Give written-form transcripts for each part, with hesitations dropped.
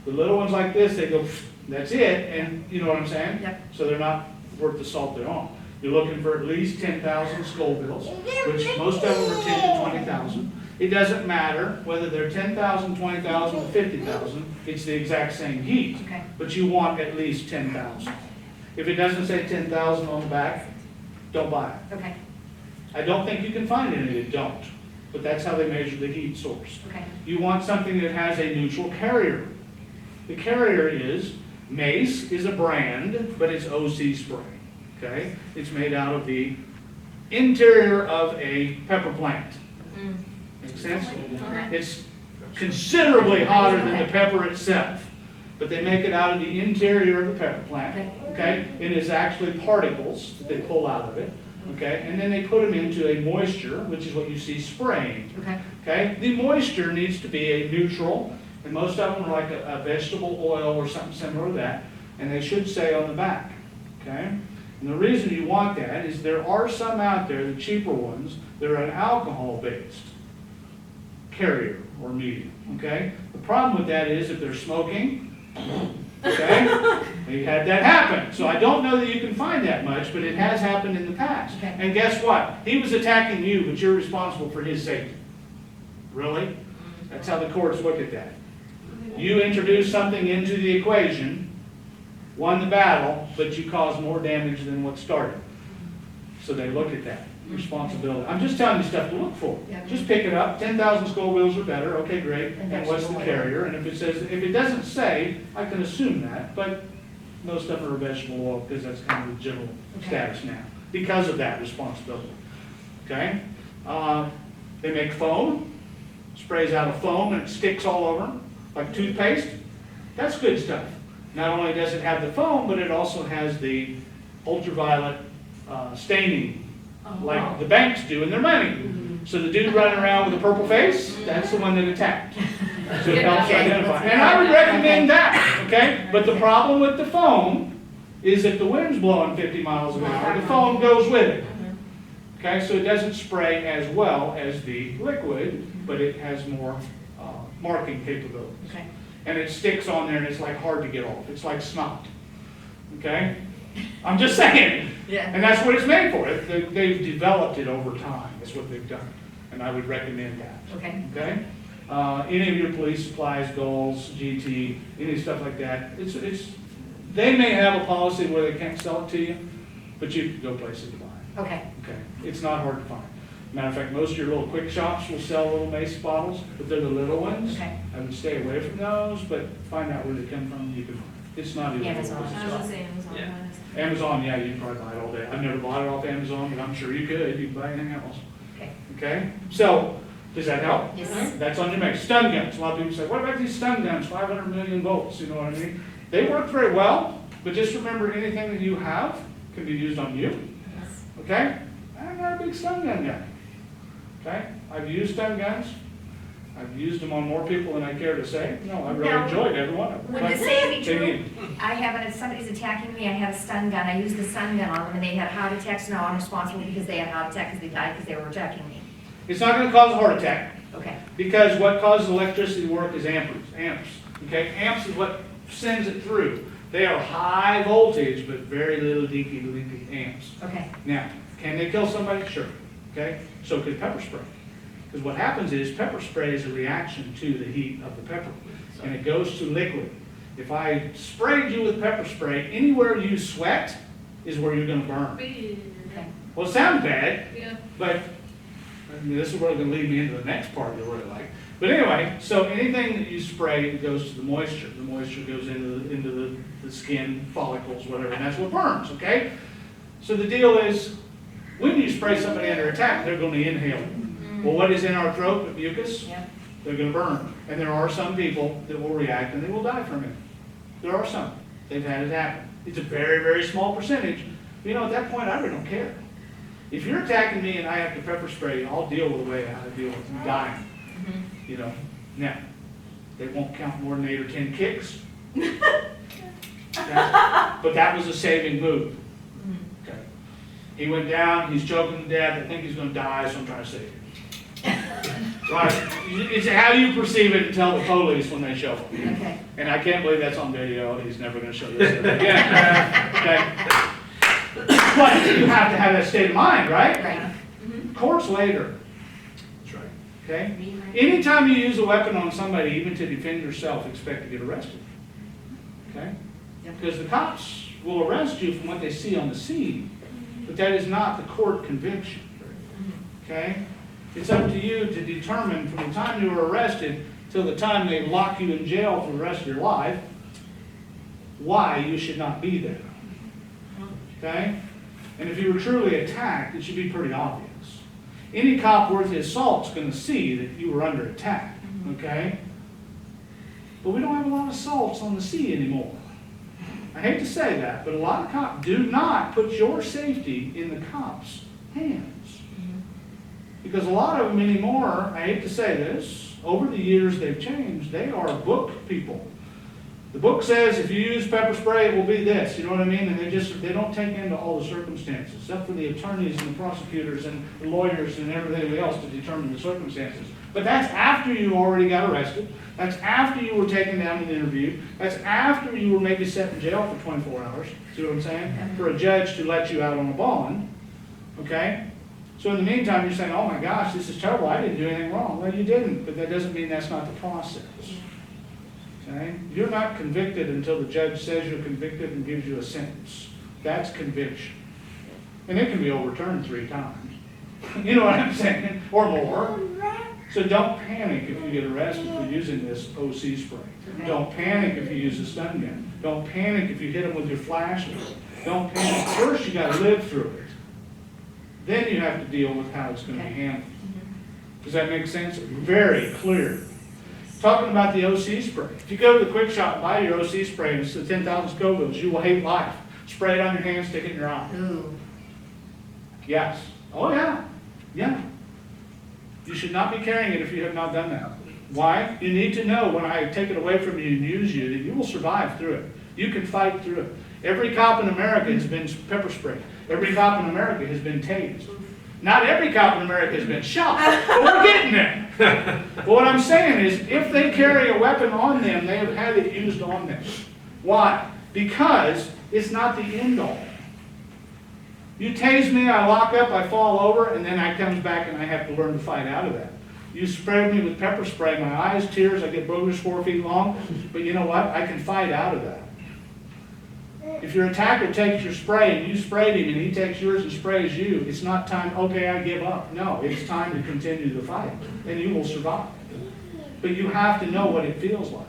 The little ones like this, they go, that's it, and you know what I'm saying? Yep. So they're not worth the salt they're on. You're looking for at least 10,000 Scovilles, which most of them are 10 to 20,000. It doesn't matter whether they're 10,000, 20,000, or 50,000. It's the exact same heat. Okay. But you want at least 10,000. If it doesn't say 10,000 on the back, don't buy it. Okay. I don't think you can find any that don't, but that's how they measure the heat source. Okay. You want something that has a neutral carrier. The carrier is, Mace is a brand, but it's OC spray, okay? It's made out of the interior of a pepper plant. Make sense? It's considerably hotter than the pepper itself, but they make it out of the interior of the pepper plant, okay? It is actually particles that they pull out of it, okay? And then they put them into a moisture, which is what you see spraying, Okay. okay? The moisture needs to be a neutral, and most of them are like a vegetable oil or something similar to that, and they should say on the back, okay? And the reason you want that is there are some out there, the cheaper ones, that are an alcohol-based carrier or medium, okay? The problem with that is if they're smoking, okay, they had that happen. So I don't know that you can find that much, but it has happened in the past. Okay. And guess what? He was attacking you, but you're responsible for his safety. Really? That's how the courts look at that. You introduced something into the equation, won the battle, but you caused more damage than what started. So they look at that responsibility. I'm just telling you stuff to look for. Yeah. Just pick it up. 10,000 Scovilles or better. Okay, great. And what's the carrier? And if it says, if it doesn't say, I can assume that. But most of them are vegetable oil because that's kind of the general status now. Because of that responsibility. Okay. They make foam. Sprays out of foam and it sticks all over them, like toothpaste. That's good stuff. Not only does it have the foam, but it also has the ultraviolet staining, like the banks do in their money. So the dude running around with a purple face, that's the one that attacked. So it helps identify. And I would recommend that, okay? But the problem with the foam is if the wind's blowing 50 miles an hour, the foam goes with it. Okay, so it doesn't spray as well as the liquid, but it has more marking capabilities. Okay. And it sticks on there and it's like hard to get off. It's like snot. Okay? I'm just saying. Yeah. And that's what it's made for. They've developed it over time. That's what they've done. And I would recommend that. Okay. Okay? Any of your police supplies, goals, GT, any stuff like that, they may have a policy where they can't sell it to you, but you can go places to buy it. Okay. Okay? It's not hard to find. Matter of fact, most of your little quick shops will sell little Mace bottles, but they're the little ones. Okay. I would stay away from those, but find out where they come from. You can find it. It's not even. Amazon. Amazon. Amazon, yeah, you can probably buy it all day. I've never bought it off Amazon, but I'm sure you could. You can buy anything else. Okay. Okay? So, does that help? Yes. That's on your Mace. Stun guns. A lot of people say, what about these stun guns? 500 million volts. You know what I mean? They work very well, but just remember anything that you have can be used on you. Yes. Okay? I'm not a big stun gun guy. Okay? I've used stun guns. I've used them on more people than I care to say. No, I really Now, enjoyed every one of them. Would But the same be they true? need- I have, if somebody's attacking me, I have a stun gun, I use the stun gun on them, and they had heart attacks, now I'm responsible because they had heart attack because they died because they were attacking me. It's not going to cause a heart attack Okay. because what causes electricity to work is amps. Okay? Amps is what sends it through. They are high voltage, but very little dinky amps. Okay. Now, can they kill somebody? Sure. Okay? So could pepper spray. Because what happens is pepper spray is a reaction to the heat of the pepper, and it goes to liquid. If I sprayed you with pepper spray, anywhere you sweat is where you're going to burn. Okay. Well, it sounds bad, Yeah. but I mean, this is where going to lead me into the next part you'll really like. But anyway, so anything that you spray goes to the moisture. The moisture goes into the skin, follicles, whatever, and that's what burns, okay? So the deal is, when you spray somebody under attack, they're going to inhale it. Well, what is in our throat with mucus? Yeah. They're going to burn. And there are some people that will react and they will die from it. There are some. They've had it happen. It's a very, very small percentage. But, you know, at that point, I really don't care. If you're attacking me and I have to pepper spray you, I'll deal with the way I deal with you dying. You know, now, they won't count more than 8 or 10 kicks. But that was a saving move. Okay. He went down, he's choking to death, I think he's going to die, so I'm trying to save him. Right. It's how you perceive it and tell the police when they show up. Okay. And I can't believe that's on video. He's never going to show this again. Okay. But you have to have that state of mind, right? Right. Courts later. That's right. Okay? Anytime you use a weapon on somebody, even to defend yourself, expect to get arrested. Okay? Because the cops will arrest you from what they see on the scene, but that is not the court conviction. Okay? It's up to you to determine from the time you were arrested till the time they lock you in jail for the rest of your life, why you should not be there. Okay? And if you were truly attacked, it should be pretty obvious. Any cop worth his salt is going to see that you were under attack. Okay? But we don't have a lot of salts on the sea anymore. I hate to say that, but a lot of cops do not put your safety in the cops' hands. Because a lot of them anymore, I hate to say this, over the years they've changed. They are book people. The book says if you use pepper spray, it will be this. You know what I mean? And they don't take into all the circumstances, except for the attorneys and the prosecutors and the lawyers and everything else to determine the circumstances. But that's after you already got arrested. That's after you were taken down and interviewed. That's after you were maybe set in jail for 24 hours. See what I'm saying? For a judge to let you out on a bond. Okay? So in the meantime, you're saying, oh my gosh, this is terrible. I didn't do anything wrong. Well, you didn't, but that doesn't mean that's not the process. Okay? You're not convicted until the judge says you're convicted and gives you a sentence. That's conviction. And it can be overturned 3 times. You know what I'm saying? Or more. So don't panic if you get arrested for using this OC spray. Don't panic if you use a stun gun. Don't panic if you hit them with your flashlight. Don't panic. First, you got to live through it. Then you have to deal with how it's going to be handled. Does that make sense? Very clear. Talking about the OC spray. If you go to the quick shop and buy your OC spray and it's the 10,000 Scovilles, you will hate life. Spray it on your hand, stick it in your eye. Ooh. Yes. Oh yeah. Yeah. You should not be carrying it if you have not done that. Why? You need to know when I take it away from you and use you that you will survive through it. You can fight through it. Every cop in America has been pepper sprayed. Every cop in America has been tased. Not every cop in America has been shot, but we're getting there. But what I'm saying is, if they carry a weapon on them, they have had it used on them. Why? Because it's not the end all. You tase me, I lock up, I fall over, and then I comes back and I have to learn to fight out of that. You spray me with pepper spray, my eyes, tears, I get boogers 4 feet long, but you know what? I can fight out of that. If your attacker takes your spray and you sprayed him and he takes yours and sprays you, it's not time, okay, I give up. No, it's time to continue the fight, and you will survive. But you have to know what it feels like.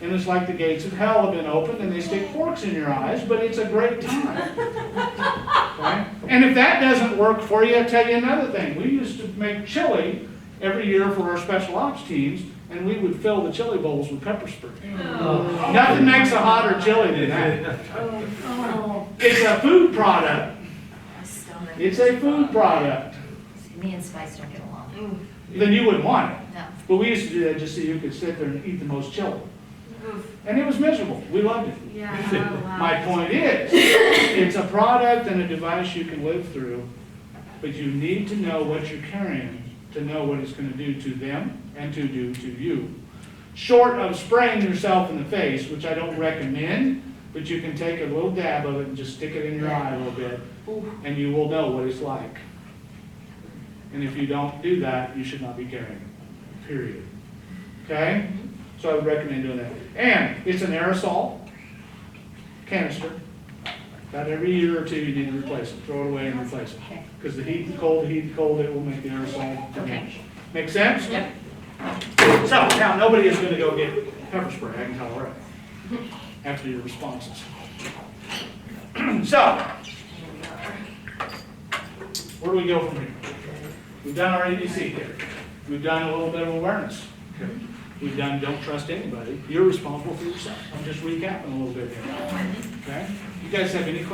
And it's like the gates of hell have been opened and they stick forks in your eyes, but it's a great time. Okay? And if that doesn't work for you, I'll tell you another thing. We used to make chili every year for our special ops teams, and we would fill the chili bowls with pepper spray. Oh. Nothing makes a hotter chili than that. Oh. It's a food product. My stomach. It's a food product. See, me and Spice don't get along. Then you wouldn't want it. No. But we used to do that just so you could sit there and eat the most chili. And it was miserable. We loved it. Yeah. Oh, wow. My point is, it's a product and a device you can live through, but you need to know what you're carrying to know what it's going to do to them and to do to you. Short of spraying yourself in the face, which I don't recommend, but you can take a little dab of it and just stick it in your eye a little bit, and you will know what it's like. And if you don't do that, you should not be carrying it, period. Okay? So I would recommend doing that. And it's an aerosol canister. About every year or 2, you need to replace it. Throw it away and replace it. Okay. Because the heat, the cold, it will make the aerosol diminish. Make sense? Yep. So, now, nobody is going to go get pepper spray, I can tell already, after your responses. So, where do we go from here? We've done our ABC here. We've done a little bit of awareness. Okay. We've done don't trust anybody. You're responsible for yourself. I'm just recapping a little bit here. Okay? You guys have any questions?